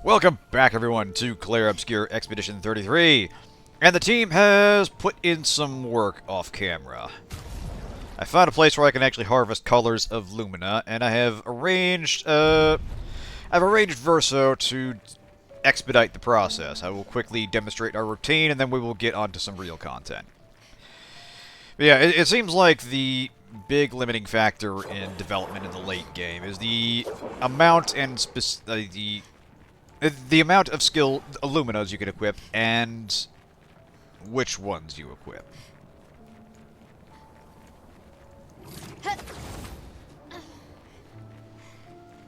Welcome back, everyone, to Clair Obscur Expedition 33. And the team has put in some work off camera. I found a place where I can actually harvest colors of Lumina, and I have arranged, Verso to expedite the process. I will quickly demonstrate our routine, and then we will get onto some real content. But yeah, it seems like the big limiting factor in development in the late game is the amount and the amount of skill Illuminas you can equip, and which ones you equip.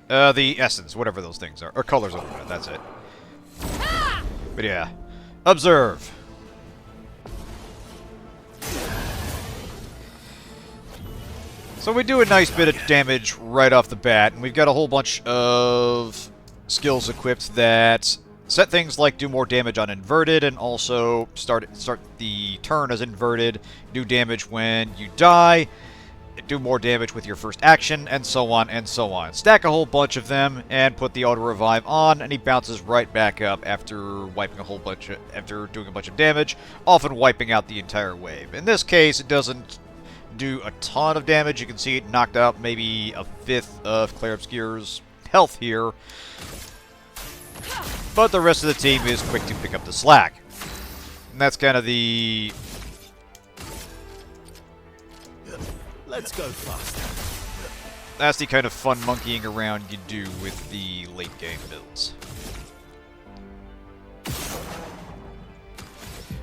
The essence, whatever those things are. Or colors of Illumina, that's it. But yeah. Observe! So we do a nice bit of damage right off the bat, and we've got a whole bunch of skills equipped that set things like do more damage on inverted, and also start the turn as inverted, do damage when you die, do more damage with your first action, and so on and so on. Stack a whole bunch of them and put the auto revive on, and he bounces right back up after wiping after doing a bunch of damage, often wiping out the entire wave. In this case, it doesn't do a ton of damage. You can see it knocked out maybe a fifth of Clair Obscur's health here. But the rest of the team is quick to pick up the slack. And that's kind of the... Let's go faster. That's the kind of fun monkeying around you do with the late game builds.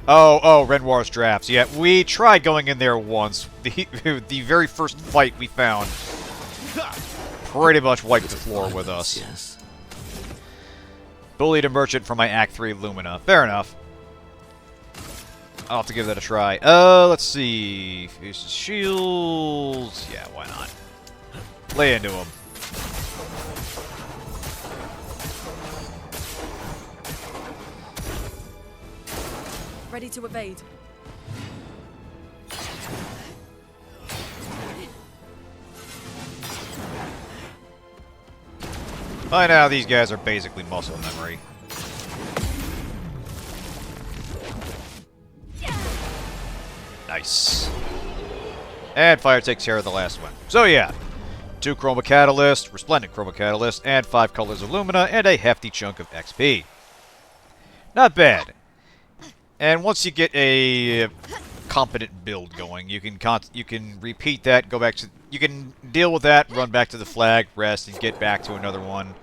Oh, Renoir's drafts. Yeah, we tried going in there once. The very first fight we found pretty much wiped the floor with us. Yes. Bullied a merchant for my Act 3 Lumina. Fair enough. I'll have to give that a try. Let's see. Faces shields. Yeah, why not? Lay into him. Ready to evade. By now, these guys are basically muscle memory. Nice. And fire takes care of the last one. So yeah, 2 Chroma Catalyst, Resplendent Chroma Catalyst, and 5 Colors of Lumina, and a hefty chunk of XP. Not bad. And once you get a competent build going, you can repeat that, go back to... You can deal with that, run back to the flag, rest, and get back to another one.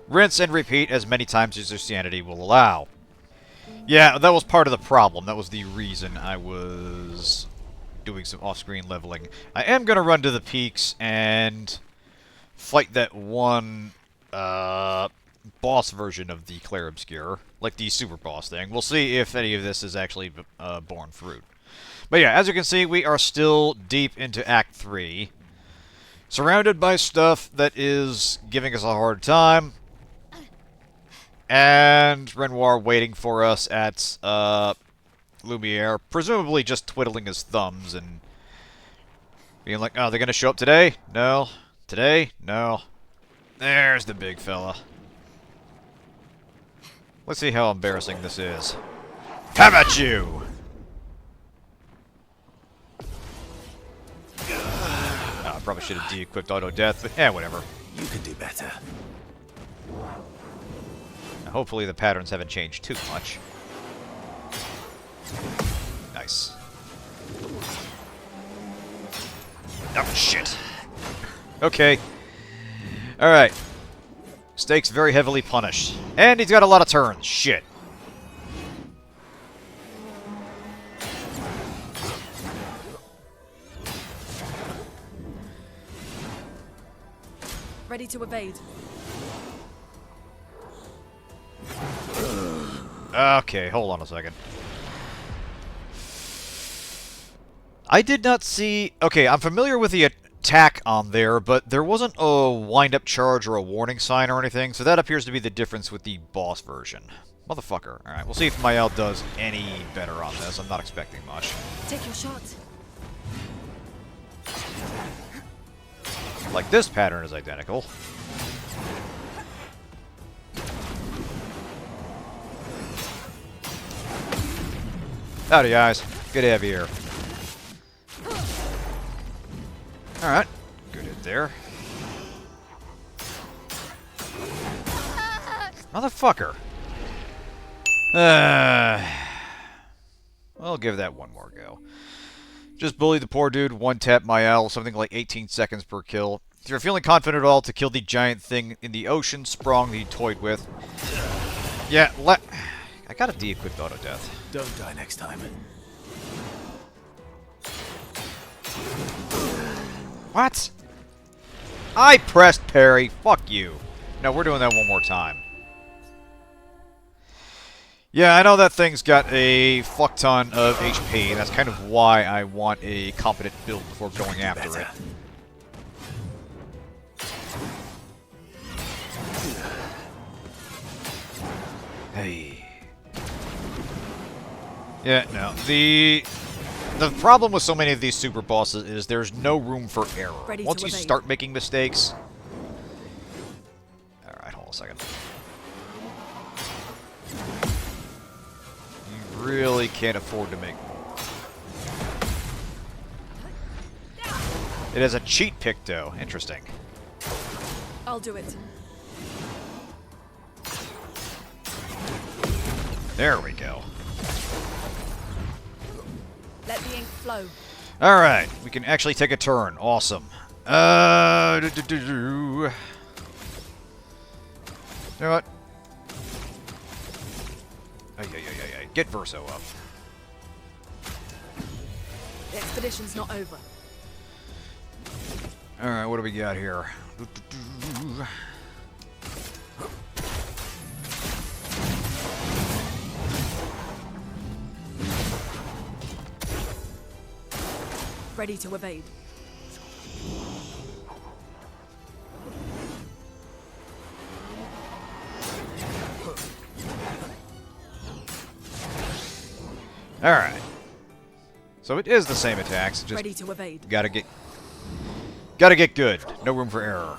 Rinse and repeat as many times as your sanity will allow. Yeah, that was part of the problem. That was the reason I was doing some off-screen leveling. I am going to run to the peaks and fight that one boss version of the Clair Obscur, like the super boss thing. We'll see if any of this is actually borne fruit. But yeah, as you can see, we are still deep into Act 3. Surrounded by stuff that is giving us a hard time. And Renoir waiting for us at Lumiere, presumably just twiddling his thumbs and being like, oh, they're going to show up today? No. Today? No. There's the big fella. Let's see how embarrassing this is. How about you? Oh, I probably should have de-equipped auto-death, but yeah, whatever. You can do better. Now, hopefully the patterns haven't changed too much. Nice. Oh, shit. Okay. Alright. Stakes very heavily punished. And he's got a lot of turns. Shit. Ready to evade. Okay, hold on a second. I did not see... Okay, I'm familiar with the attack on there, but there wasn't a wind-up charge or a warning sign or anything, so that appears to be the difference with the boss version. Motherfucker. Alright, we'll see if Mael does any better on this. I'm not expecting much. Take your shot. Like, this pattern is identical. Howdy, guys. Good to have you here. Alright. Good hit there. Motherfucker. I'll give that one more go. Just bully the poor dude, one tap my L, something like 18 seconds per kill. If you're feeling confident at all to kill the giant thing in the ocean sprong that he toyed with. Yeah, I got a de-equipped auto death. Don't die next time. What? I pressed parry. Fuck you. No, we're doing that one more time. Yeah, I know that thing's got a fuck ton of HP, and that's kind of why I want a competent build before going after it. Hey. Yeah, no. The problem with so many of these super bosses is there's no room for error. Once you start making mistakes... Alright, hold on a second. You really can't afford to make more. It has a cheat pick, though. Interesting. I'll do it. There we go. Let the ink flow. Alright, we can actually take a turn. Awesome. You know what? Get Verso up. The expedition's not over. Alright, what do we got here? Ready to evade. Alright. So it is the same attacks, just Ready to evade. gotta get good. No room for error.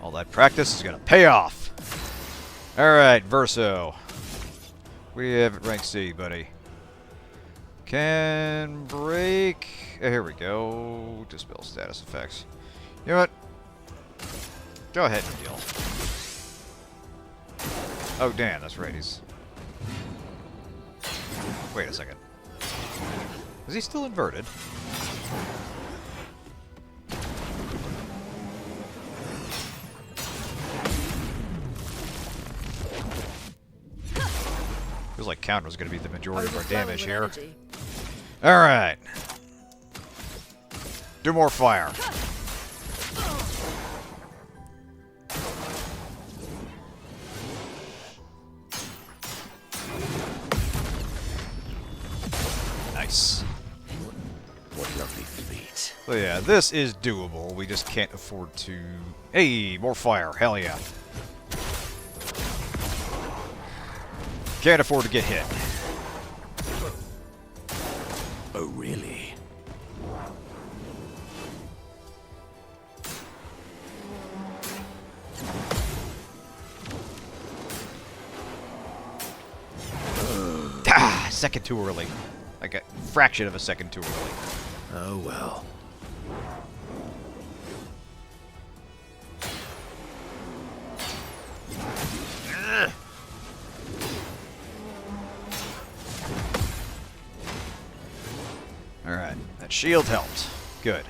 All that practice is gonna pay off. Alright, Verso. What do you have at rank C, buddy? Can break... here we go. Dispel status effects. You know what? Go ahead and deal. Oh, damn, that's right. He's... Wait a second. Is he still inverted? Feels like counter is going to be the majority of our damage here. Alright. Do more fire. Nice. What lovely feet. So yeah, this is doable. We just can't afford to... Hey, more fire. Hell yeah. Can't afford to get hit. Oh, really? Ah, second too early. Like a fraction of a second too early. Oh, well. Alright, that shield helped. Good.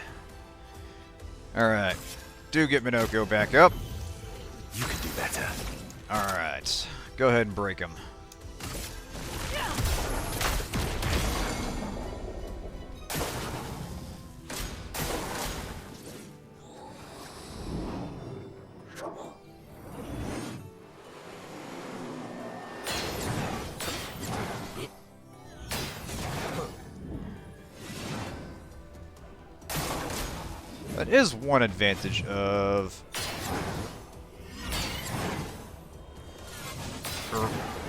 Alright. Do get Monoco back up. You can do better. Alright. Go ahead and break him. That is one advantage of... or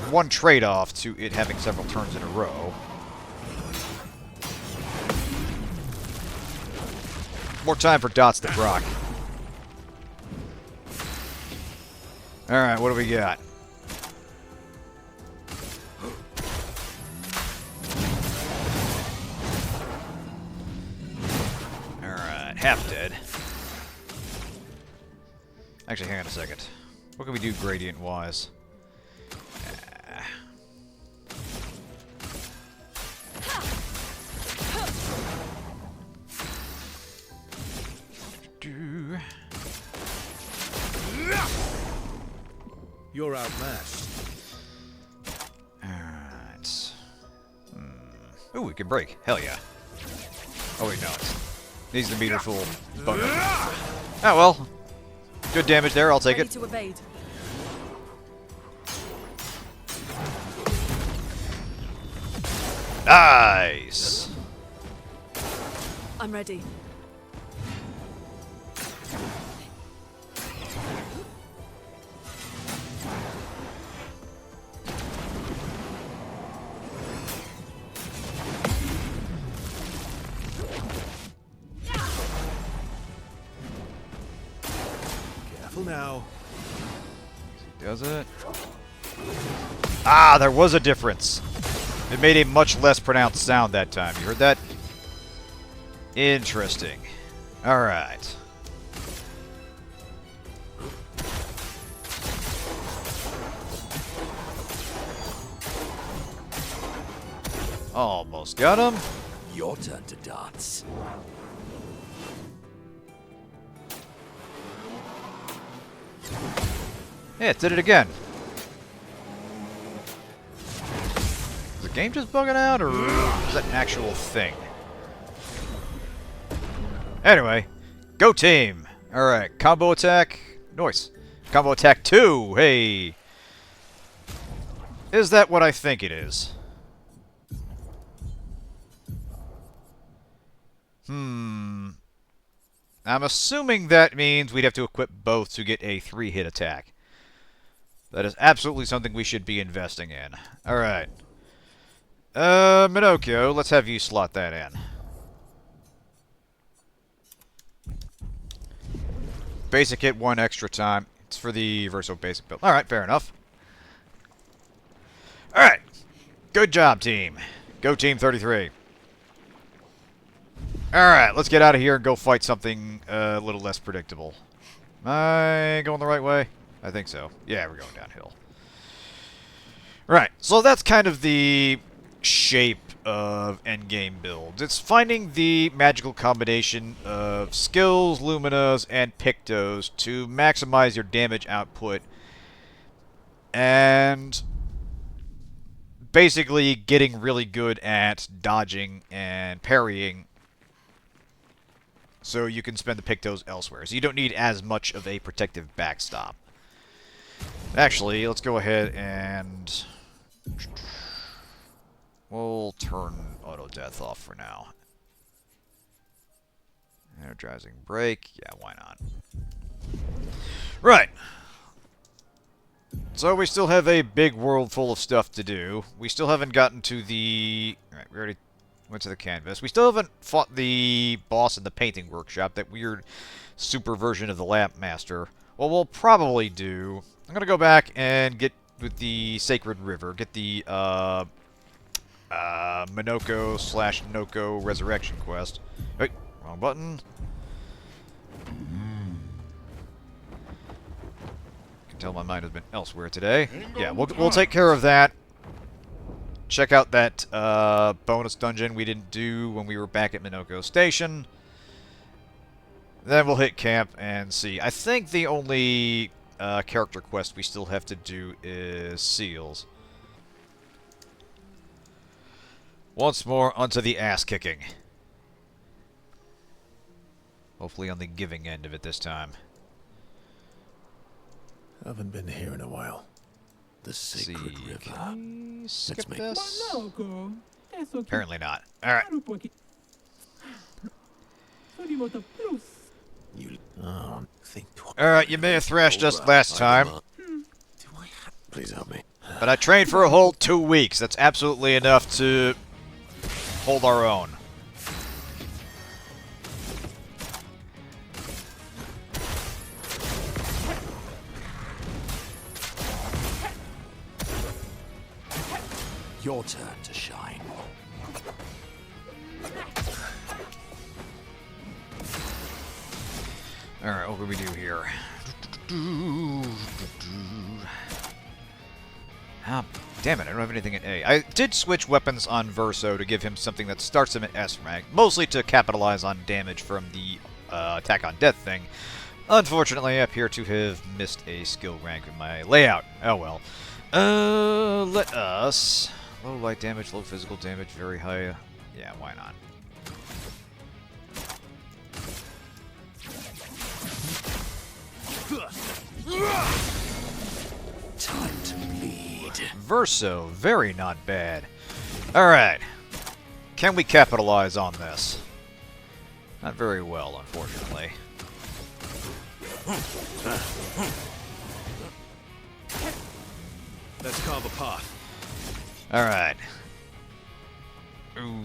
one trade-off to it having several turns in a row. More time for dots to proc. Alright, what do we got? Alright, half dead. Actually, hang on a second. What can we do gradient-wise? You're outmatched. Alright. Ooh, we can break. Hell yeah. Oh wait, no. It needs the meter full. Bugger. Oh well. Good damage there, I'll take Ready it. to evade. Nice! I'm ready. Careful now. Does it? Ah, there was a difference. It made a much less pronounced sound that time. You heard that? Interesting. Alright. Almost got him. Your turn to dance. Yeah, it did it again. Is the game just bugging out, or is that an actual thing? Anyway, go team! Alright, combo attack. Nice. Combo attack 2! Hey! Is that what I think it is? I'm assuming that means we'd have to equip both to get a 3-hit attack. That is absolutely something we should be investing in. Alright. Monoco, let's have you slot that in. Basic hit 1 extra time. It's for the Verso basic build. Alright, fair enough. Alright. Good job, team. Go team 33. Alright, let's get out of here and go fight something a little less predictable. Am I going the right way? I think so. Yeah, we're going downhill. Right, so that's kind of the shape of endgame builds. It's finding the magical combination of skills, luminas, and pictos to maximize your damage output and basically getting really good at dodging and parrying so you can spend the pictos elsewhere. So you don't need as much of a protective backstop. Actually, let's go ahead and we'll turn auto death off for now. Energizing break. Yeah, why not? Right. So we still have a big world full of stuff to do. We still haven't gotten to the... Alright, we already went to the canvas. We still haven't fought the boss in the painting workshop, that weird super version of the Lamp Master. What we'll probably do... I'm going to go back and get with the Sacred River. Get the Monoko/Noko Resurrection quest. Wait, wrong button. Can tell my mind has been elsewhere today. Yeah, we'll take care of that. Check out that bonus dungeon we didn't do when we were back at Monoko Station. Then we'll hit camp and see. I think the only character quest we still have to do is Seals. Once more, onto the ass-kicking. Hopefully on the giving end of it this time. Haven't been here in a while. The Sacred River. Can we skip Let's make this? Monoco, it's okay. Apparently not. Alright. You think Alright, you may have thrashed us last time, Please help me. but I trained for a whole 2 weeks. That's absolutely enough to hold our own. Your turn to shine. Alright, what do we do here? Ah, damn it, I don't have anything in A. I did switch weapons on Verso to give him something that starts him at S rank, mostly to capitalize on damage from the attack on death thing. Unfortunately, I appear to have missed a skill rank in my layout. Oh well. Let us... Low light damage, low physical damage, very high... Yeah, why not? Time to bleed. Verso, very not bad. Alright. Can we capitalize on this? Not very well, unfortunately. Let's carve a path. Alright. Ooh.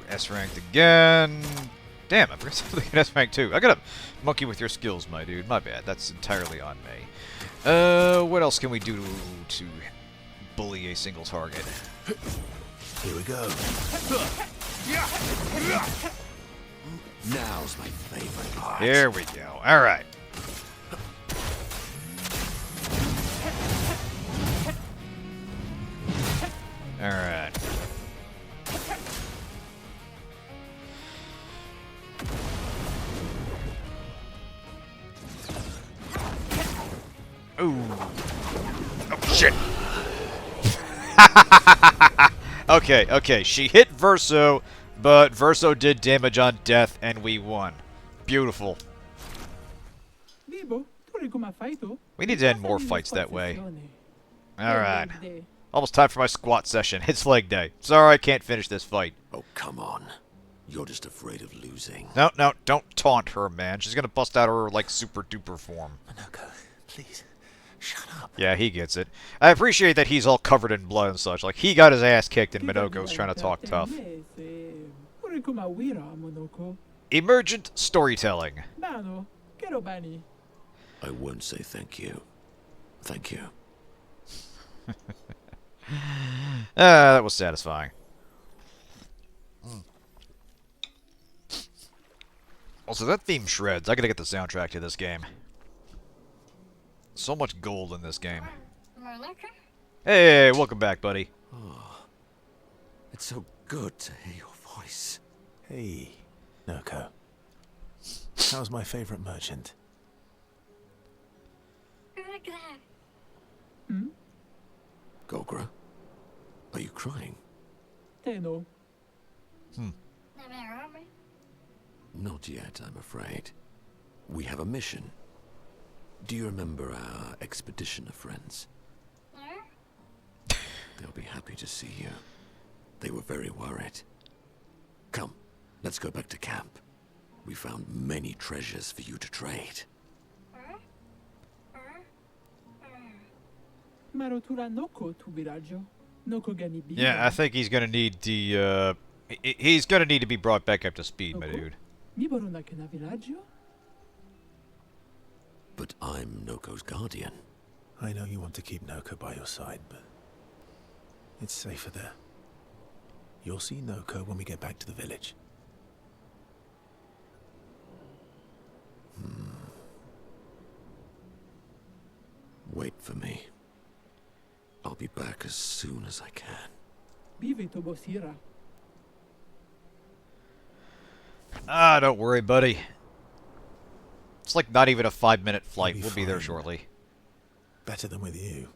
S ranked again. Damn, I forgot something in S rank too. I gotta monkey with your skills, my dude. My bad. That's entirely on me. What else can we do to bully a single target? Here we go. Now's my favorite part. Here we go. Alright. Alright. Ooh. Oh, shit. Okay, okay. She hit Verso, but Verso did damage on death, and we won. Beautiful. We need to end more fights that way. Alright. Almost time for my squat session. It's leg day. Sorry I can't finish this fight. Oh, come on. You're just afraid of losing. No, no, don't taunt her, man. She's gonna bust out her, like, super-duper form. Monoco, please, shut up. Yeah, he gets it. I appreciate that he's all covered in blood and such. Like, he got his ass kicked and Monoco's trying to talk tough. Emergent storytelling. I won't say thank you. Thank you. That was satisfying. Also, that theme shreds. I gotta get the soundtrack to this game. So much gold in this game. Hey, welcome back, buddy. Oh, it's so good to hear your voice. Hey, Noko. How's my favorite merchant? Golgra, are you crying? Not yet, I'm afraid. We have a mission. Do you remember our expeditioner friends? They'll be happy to see you. They were very worried. Come, let's go back to camp. We found many treasures for you to trade. Yeah, I think he's gonna need the, he's gonna need to be brought back up to speed, my dude. But I'm Noko's guardian. I know you want to keep Noko by your side, but it's safer there. You'll see Noko when we get back to the village. Wait for me. I'll be back as soon as I can. Ah, don't worry, buddy. It's like not even a 5-minute flight. We'll be We'll be there fine. shortly. Better than with you,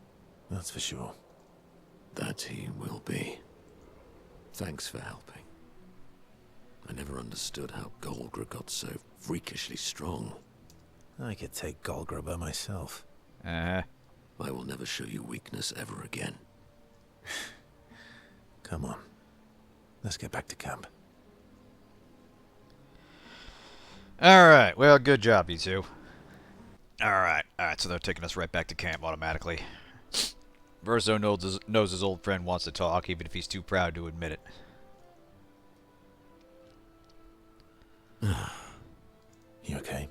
that's for sure. That he will be. Thanks for helping. I never understood how Golgra got so freakishly strong. I could take Golgra by myself. Uh-huh. I will never show you weakness ever again. Come on. Let's get back to camp. Alright, well, good job, you two. Alright, so they're taking us right back to camp automatically. Verso knows his old friend wants to talk, even if he's too proud to admit it. You okay?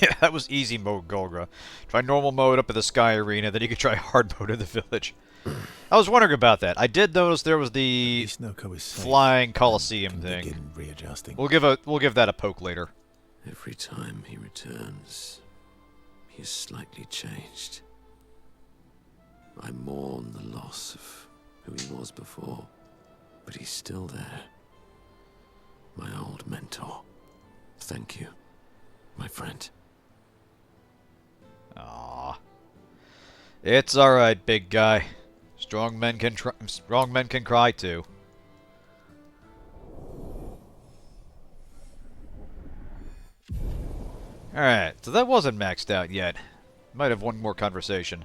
Yeah, that was easy mode, Golgra. Try normal mode up in the Sky Arena, then you could try hard mode in the village. I was wondering about that. I did notice there was At the least Noko is safe flying and Colosseum can thing. begin readjusting. We'll give that a poke later. Every time he returns, he is slightly changed. I mourn the loss of who he was before, but he's still there. My old mentor. Thank you, my friend. Aww. It's alright, big guy. Strong men can cry too. Alright, so that wasn't maxed out yet. Might have one more conversation.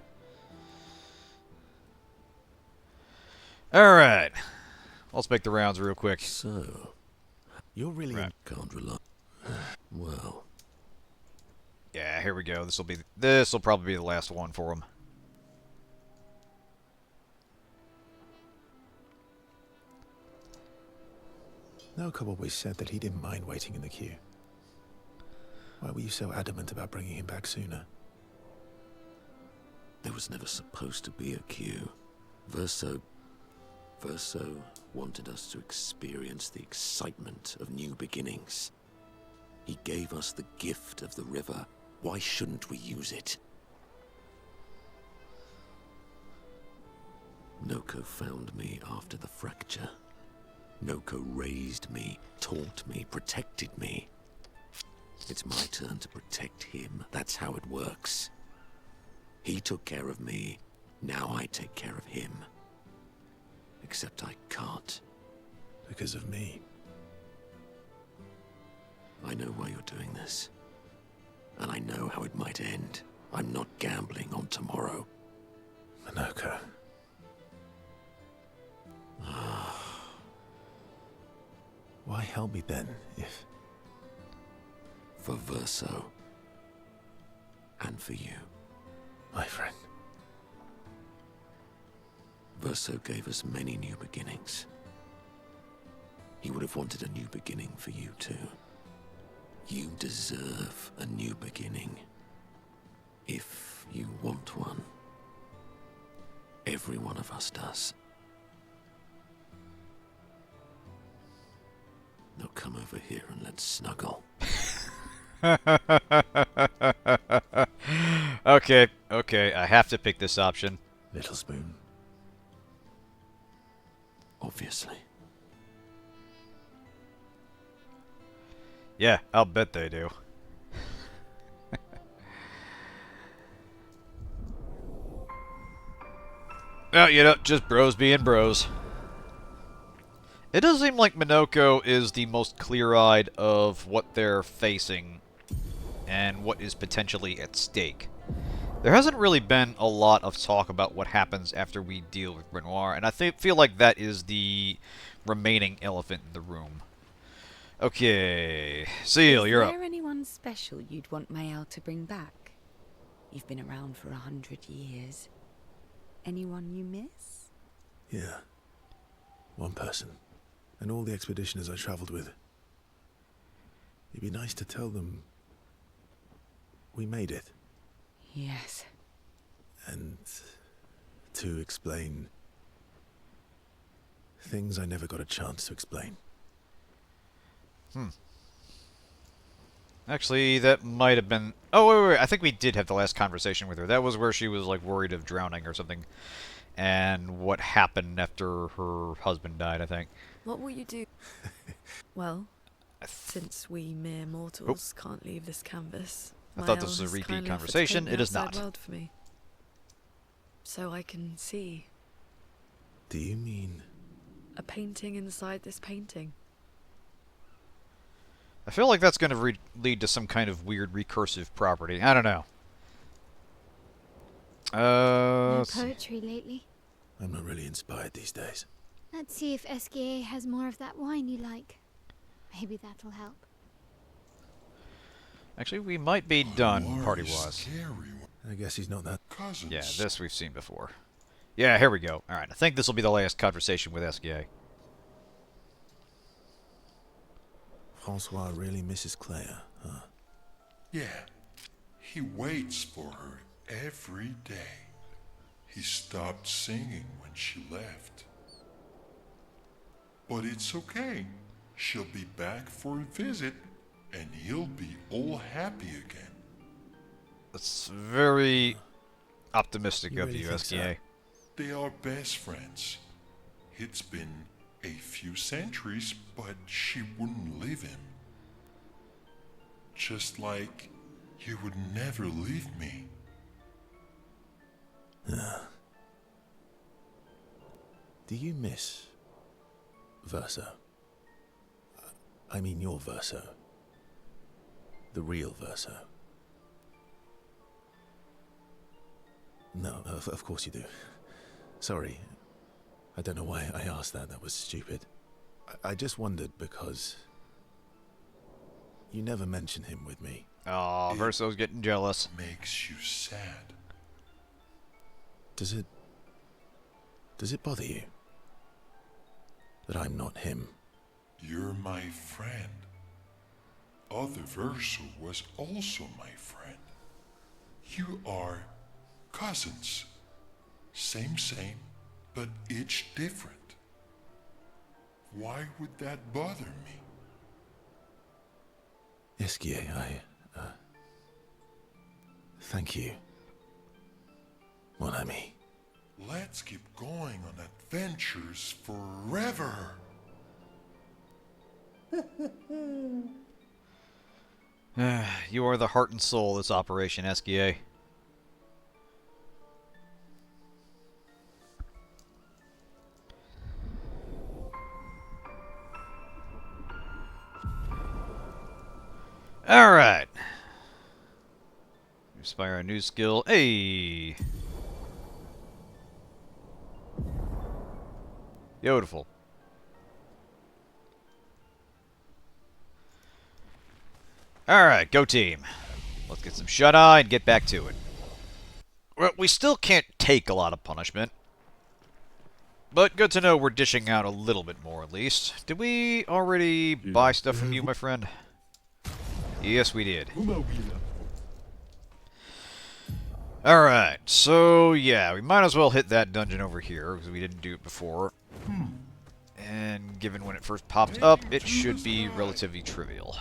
Alright. Let's make the rounds real quick. So, You're really Right. can't rely. Well, Yeah, here we go. This'll probably be the last one for him. Noko always said that he didn't mind waiting in the queue. Why were you so adamant about bringing him back sooner? there was never supposed to be a queue. Verso wanted us to experience the excitement of new beginnings. He gave us the gift of the river. Why shouldn't we use it? Noko found me after the fracture. Noko raised me, taught me, protected me. It's my turn to protect him. That's how it works. He took care of me. Now I take care of him. Except I can't. Because of me. I know why you're doing this. And I know how it might end. I'm not gambling on tomorrow. Monoco. Why help me then, if... For Verso. And for you. My friend. Verso gave us many new beginnings. He would have wanted a new beginning for you too. You deserve a new beginning. If you want one. Every one of us does. Now come over here and let's snuggle. Okay, I have to pick this option. Little Spoon. Obviously. Yeah, I'll bet they do. Oh, you know, just bros being bros. It does seem like Monoko is the most clear-eyed of what they're facing and what is potentially at stake. There hasn't really been a lot of talk about what happens after we deal with Renoir, and I feel like that is the remaining elephant in the room. Okay, Seal, you're Is up. there anyone special you'd want Mayal to bring back? You've been around for 100 years. Anyone you miss? Yeah. One person. And all the expeditioners I travelled with. It'd be nice to tell them... we made it. Yes. And... to explain... things I never got a chance to explain. Actually, that might have been... Oh, wait, I think we did have the last conversation with her. That was where she was, like, worried of drowning or something. And what happened after her husband died, I think. What will you do? Well, since we mere mortals can't leave this canvas, I thought Mael this was a has repeat kindly offered to conversation. paint the It is outside not. world for me, so I can see Do you mean... a painting inside this painting. I feel like that's going to lead to some kind of weird recursive property. I don't know. No Let's see. poetry lately. I'm not really inspired these days. Let's see if Esquie has more of that wine you like. Maybe that'll help. Actually, we might be done, party-wise. I guess he's not that... Yeah, this we've seen before. Yeah, here we go. Alright, I think this will be the last conversation with Esquie. Francois really misses Claire, huh? Yeah, he waits for her every day. he stopped singing when she left. But it's okay. She'll be back for a visit, and he'll be all happy again. That's very optimistic You of really you, think SKA. They are best friends. It's been a few centuries, but she wouldn't leave him. Just like he would never leave me. Do you miss Verso? I mean your Verso. The real Verso. No, of course you do. Sorry. I don't know why I asked that. That was stupid. I just wondered because you never mention him with me. Oh, Verso's getting jealous. Makes you sad. Does it bother you that I'm not him? You're my friend. Other Verso was also my friend. You are cousins. Same, but each different. Why would that bother me? Esquie, thank you, mon ami. Let's keep going on adventures forever. You are the heart and soul of this operation, SKA. Alright. Inspire a new skill. Hey! Beautiful. Alright, go team. Let's get some shut-eye and get back to it. Well, we still can't take a lot of punishment. But good to know we're dishing out a little bit more, at least. Did we already buy stuff from you, my friend? Yes, we did. Alright, so yeah, we might as well hit that dungeon over here, because we didn't do it before. And given when it first popped up, it should be relatively trivial.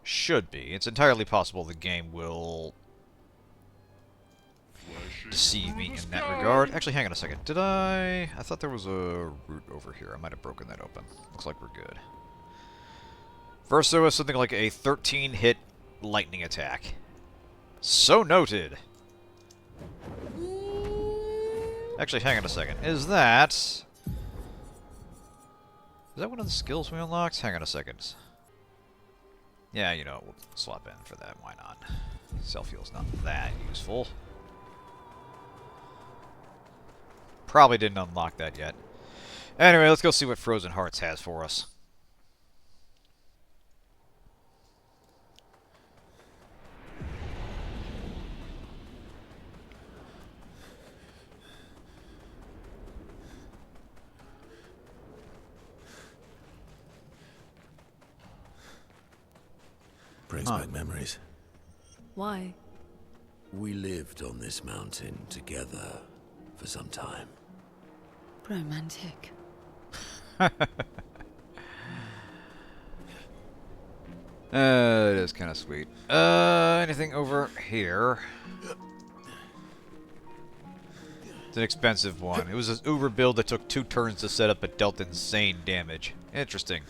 Should be. It's entirely possible the game will deceive me in that regard. Actually, hang on a second. Did I thought there was a route over here. I might have broken that open. Looks like we're good. First, there was something like a 13-hit lightning attack. So noted. Actually, hang on a second. Is that one of the skills we unlocked? Hang on a second. Yeah, you know, we'll swap in for that. Why not? Self-heal's not that useful. Probably didn't unlock that yet. Anyway, let's go see what Frozen Hearts has for us. Brings back memories. Why? We lived on this mountain together for some time. Romantic. It is kind of sweet. Anything over here? It's an expensive one. It was an Uber build that took 2 turns to set up but dealt insane damage. Interesting.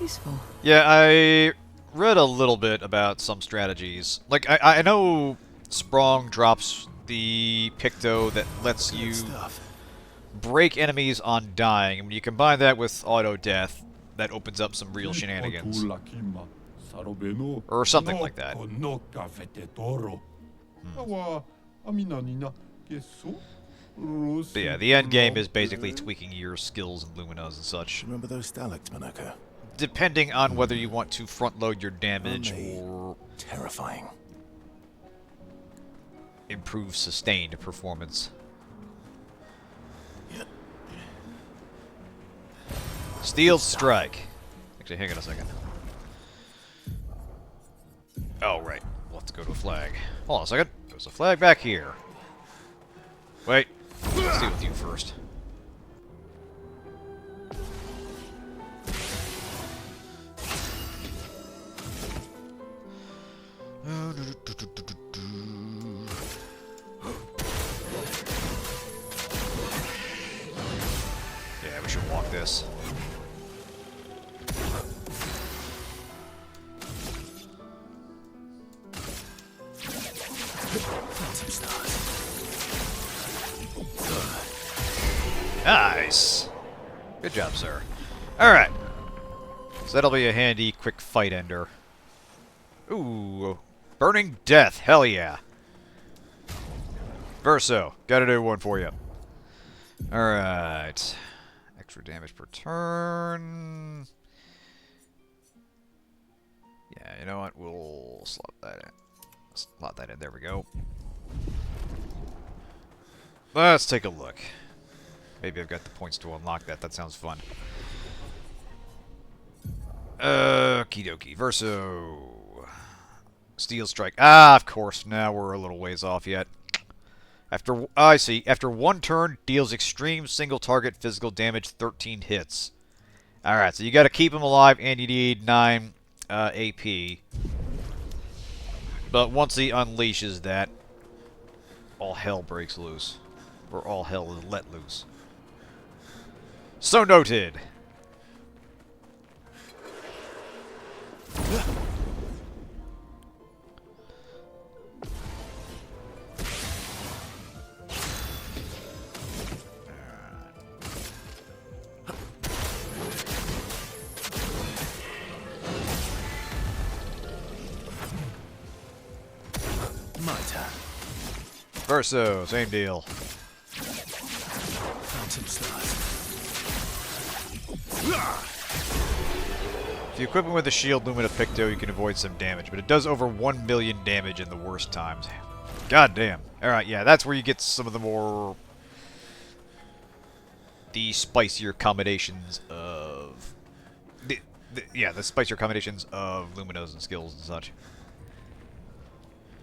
Useful. Yeah, I read a little bit about some strategies. Like, I know Sprong drops the Picto that lets you break enemies on dying, and when you combine that with auto-death, that opens up some real shenanigans. Or something like that. But yeah, the end game is basically tweaking your skills and luminas and such. Remember those stalactites, Monoco? Depending on whether you want to front-load your damage or terrifying. Improve sustained performance. Steel Strike. Actually, hang on a second. Oh, right. We'll have to go to a flag. Hold on a second. There's a flag back here. Wait. Let's deal with you first. Yeah, we should walk this. Nice! Good job, sir. Alright. So that'll be a handy, quick fight ender. Ooh. Burning Death. Hell yeah. Verso. Gotta do one for you. Alright. Extra damage per turn. Yeah, you know what? We'll slot that in. Slot that in. There we go. Let's take a look. Maybe I've got the points to unlock that. That sounds fun. Okie dokie. Verso. Steel Strike. Ah, of course. Now we're a little ways off yet. I see. After one turn, deals extreme single target physical damage, 13 hits. Alright, so you gotta keep him alive, and you need 9 AP. But once he unleashes that, all hell breaks loose. Or all hell is let loose. So noted! My turn. Verso, same deal. Phantom Stars. If you equip him with a shield Lumina Picto, you can avoid some damage, but it does over 1 million damage in the worst times. God damn. Alright, yeah, that's where you get some of the more... the spicier combinations of... the spicier combinations of Luminos and skills and such.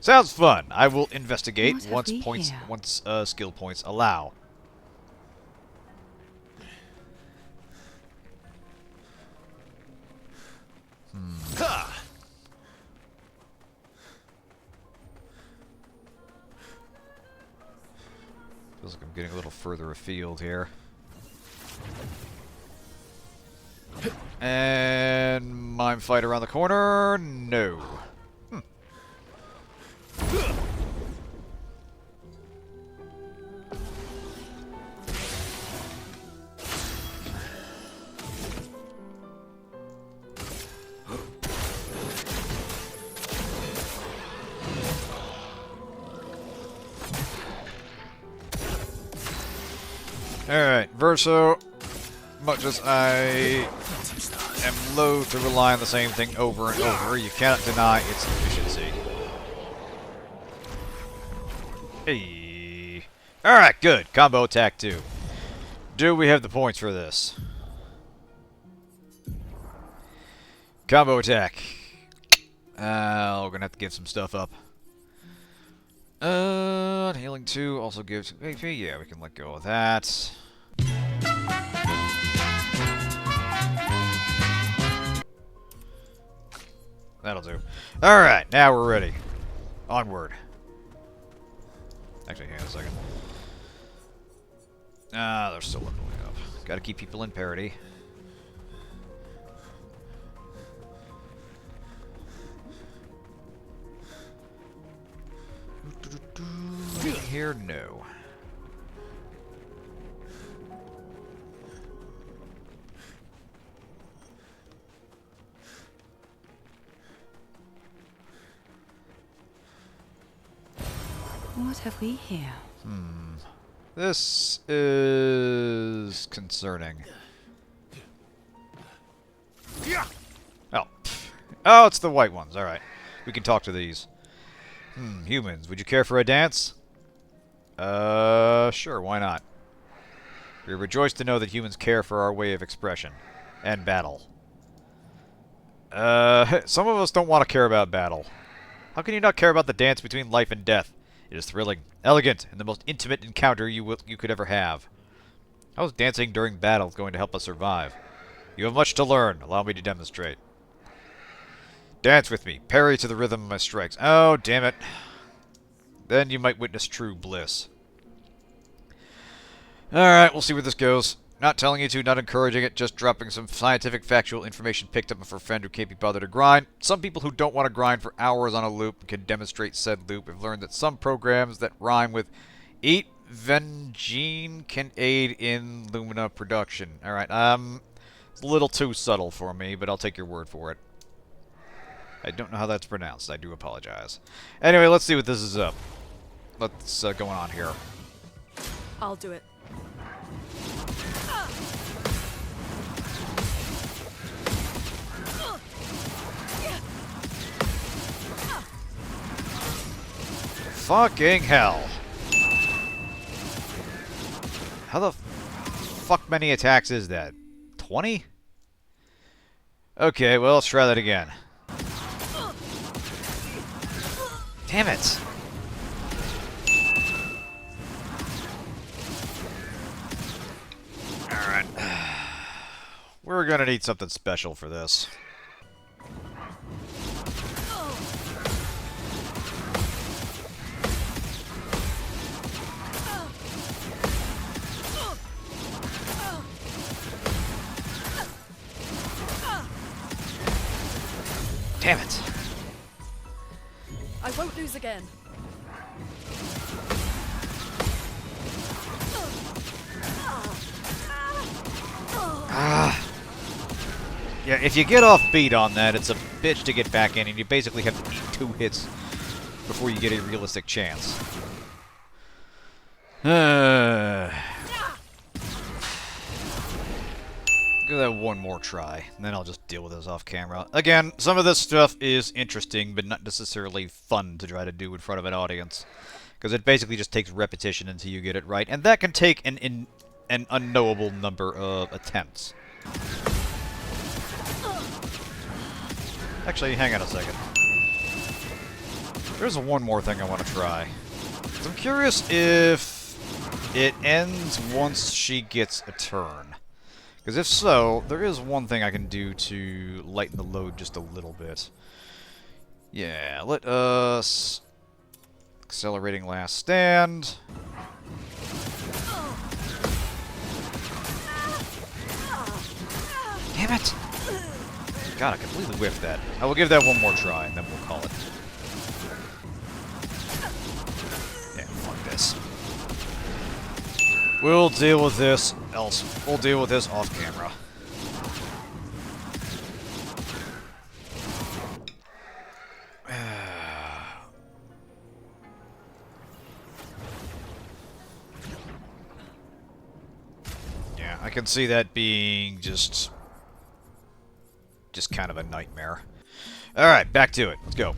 Sounds fun. I will investigate once skill points allow. Feels like I'm getting a little further afield here. And mime fight around the corner? No. Alright, Verso, much as I am loath to rely on the same thing over and over, you cannot deny its efficiency. Hey. Alright, good. Combo attack 2. Do we have the points for this? Combo attack. We're gonna have to give some stuff up. Healing 2 also gives AP. Yeah, we can let go of that. That'll do. Alright, now we're ready. Onward. Actually, hang on a second. They're still leveling up. Gotta keep people in parity. Here, no. What have we here? This is concerning. Oh. Oh, it's the white ones. Alright. We can talk to these. Humans, would you care for a dance? Sure, why not? We are rejoiced to know that humans care for our way of expression. And battle. Some of us don't want to care about battle. How can you not care about the dance between life and death? It is thrilling, elegant, and the most intimate encounter you could ever have. How is dancing during battle going to help us survive? You have much to learn. Allow me to demonstrate. Dance with me. Parry to the rhythm of my strikes. Oh, damn it. Then you might witness true bliss. Alright, we'll see where this goes. Not telling you to, not encouraging it, just dropping some scientific, factual information picked up for a friend who can't be bothered to grind. Some people who don't want to grind for hours on a loop and can demonstrate said loop have learned that some programs that rhyme with eat Vengine can aid in Lumina production. Alright, it's a little too subtle for me, but I'll take your word for it. I don't know how that's pronounced. I do apologize. Anyway, let's see what this is up. What's going on here? I'll do it. Fucking hell. How the fuck many attacks is that? 20? Okay, well, let's try that again. Damn it! Alright. We're gonna need something special for this. Damn it! I won't lose again. Ah. Yeah, if you get off beat on that, it's a bitch to get back in, and you basically have to eat 2 hits before you get a realistic chance. Give that one more try, and then I'll just deal with this off camera. Again, some of this stuff is interesting, but not necessarily fun to try to do in front of an audience. Because it basically just takes repetition until you get it right, and that can take an unknowable number of attempts. Actually, hang on a second. There's one more thing I want to try. I'm curious if it ends once she gets a turn. Because if so, there is one thing I can do to lighten the load just a little bit. Yeah, let us... Accelerating last stand. Damn it! God, I completely whiffed that. I will give that one more try, and then we'll call it. Yeah, fuck this. We'll deal with this we'll deal with this off camera. Yeah, I can see that being just kind of a nightmare. Alright, back to it. Let's go.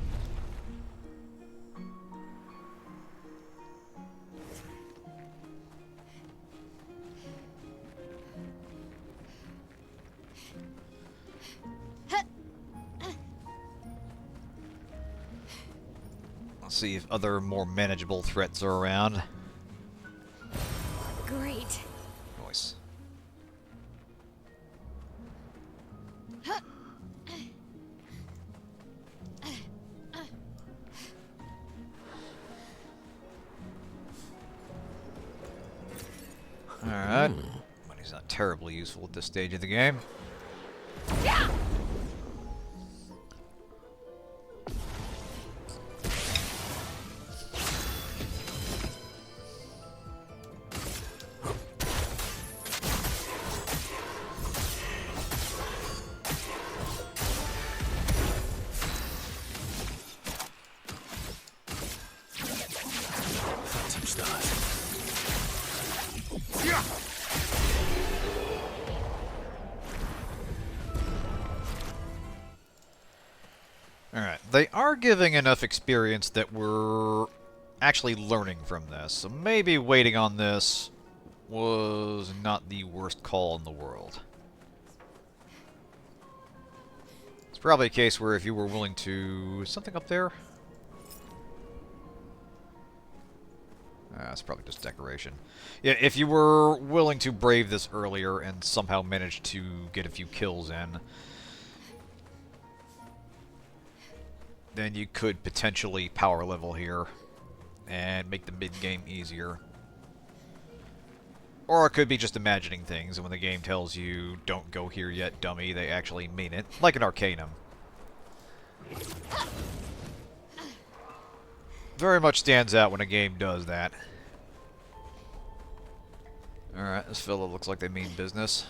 Let's see if other more manageable threats are around. Great. Nice. Alright. Money's not terribly useful at this stage of the game. Alright, they are giving enough experience that we're actually learning from this, so maybe waiting on this was not the worst call in the world. It's probably a case where if you were willing to... something up there? That's probably just decoration. Yeah, if you were willing to brave this earlier and somehow managed to get a few kills in, then you could potentially power level here and make the mid-game easier. Or it could be just imagining things, and when the game tells you, don't go here yet, dummy, they actually mean it. Like an Arcanum. Very much stands out when a game does that. Alright, this fella looks like they mean business.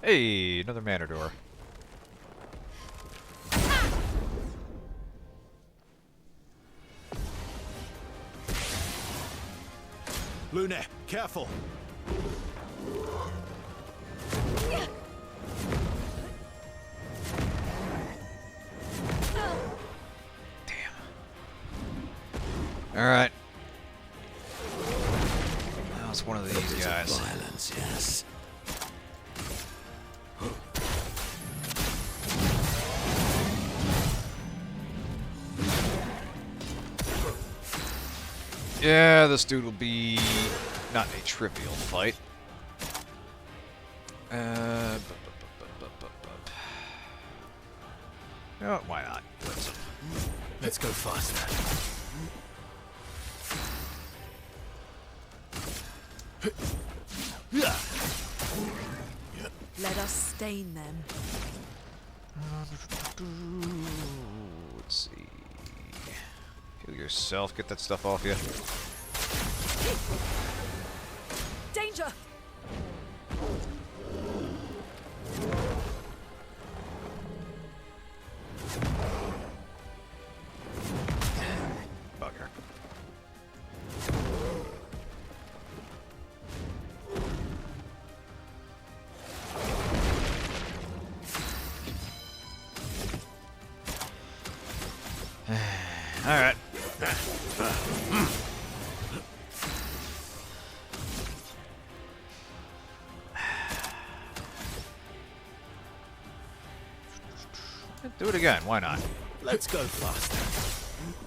Hey, another manor door. Luna, careful! Alright. Now it's one of these guys. Violence, yes. Yeah, this dude will be not a trivial fight. Oh, why not? Let's go faster. Let us stain them. Let's see. Heal yourself. Get that stuff off you. Danger! Bugger. All right. Do it again. Why not? Let's go faster.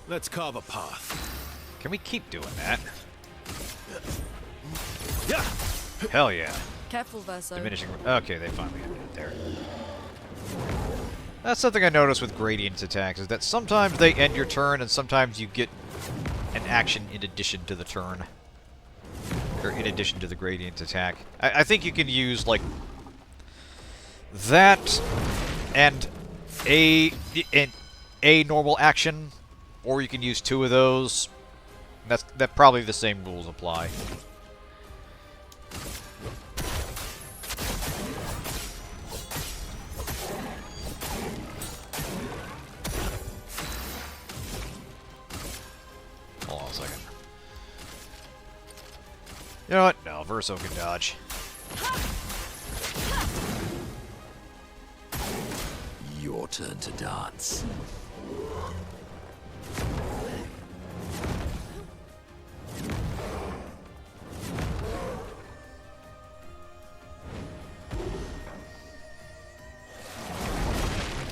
Let's carve a path. Can we keep doing that? Yeah. Hell yeah. Careful, Verso. Diminishing. Okay, they finally ended it there. That's something I noticed with gradient attacks, is that sometimes they end your turn, and sometimes you get an action in addition to the turn. Or in addition to the gradient attack. I think you can use, like, that and a normal action, or you can use two of those. That probably the same rules apply. Hold on a second. You know what? No, Verso can dodge. Your turn to dance.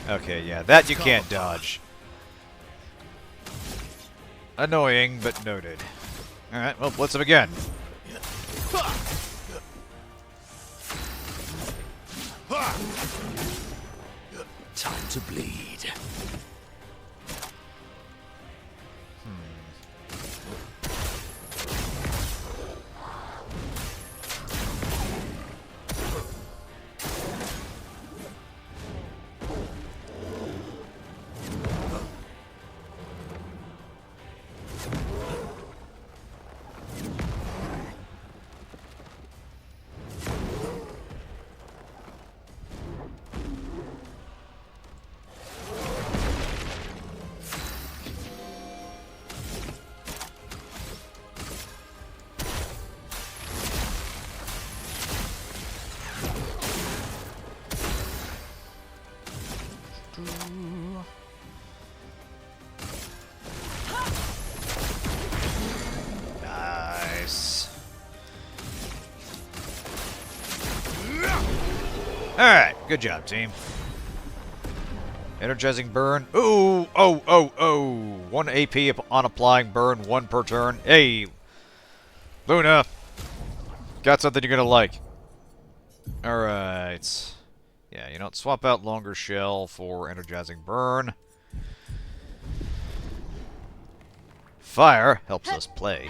Okay, yeah, that you can't dodge. Annoying, but noted. Alright, well, blitz him again. Time to bleed. Nice. Alright, good job, team. Energizing burn. Ooh! Oh, oh, oh! 1 AP on applying burn, 1 per turn. Hey! Luna! Got something you're gonna like. Alright. Yeah, you know, swap out longer shell for energizing burn. Fire helps us play.